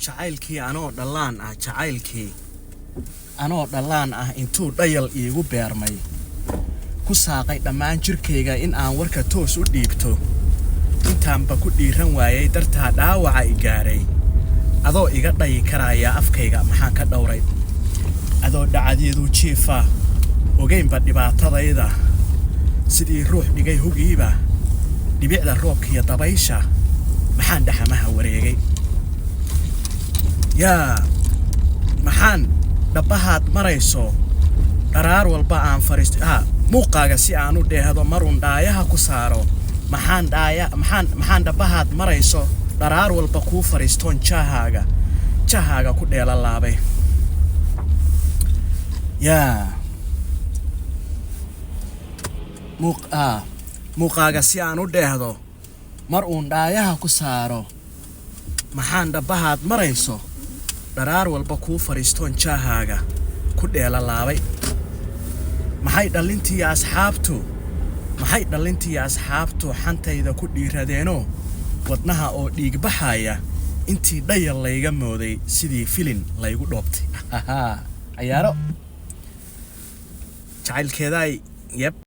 jacaylkii anoo dhalaan ah intuu dhayal iigu beermay ku saaqay dhammaan jirkayga in aan warka toos u dhiibto intaanba ku dhiiran waayay dartaa dhaawaca i gaaray adoo iga dhayi karaya afkayga maxaan ka dhowray adoo dhacadeedu jiifa ogeynba dhibaatadayda sidii ruux dhigay hugiiba dhibicda roobkiyo dabaysha maxaan dhaxamaha wareegay yaa maxaan dhabahaad marayso qaraar walba aan fariisto muuqaaga si aan u dheehdo marun dhaayaha ku saaro maxaan dhabahaad marayso qaraar walba kuu fariistoon jahaaga ku dheela laabay yaa muuqaaga si aan u dheehdo mar uun dhaayaha ku saaro maxaan dhabahaad marayso qaraar walba kuu fariistoon jahaaga ku dheela laabay maxay dhalintii asxaabtu xantayda ku dhiiradeeno wadnaha oo dhiig baxaya intii dhayal layga mooday sidii filin laygu dhoobtay cayaaro jacaylkeeday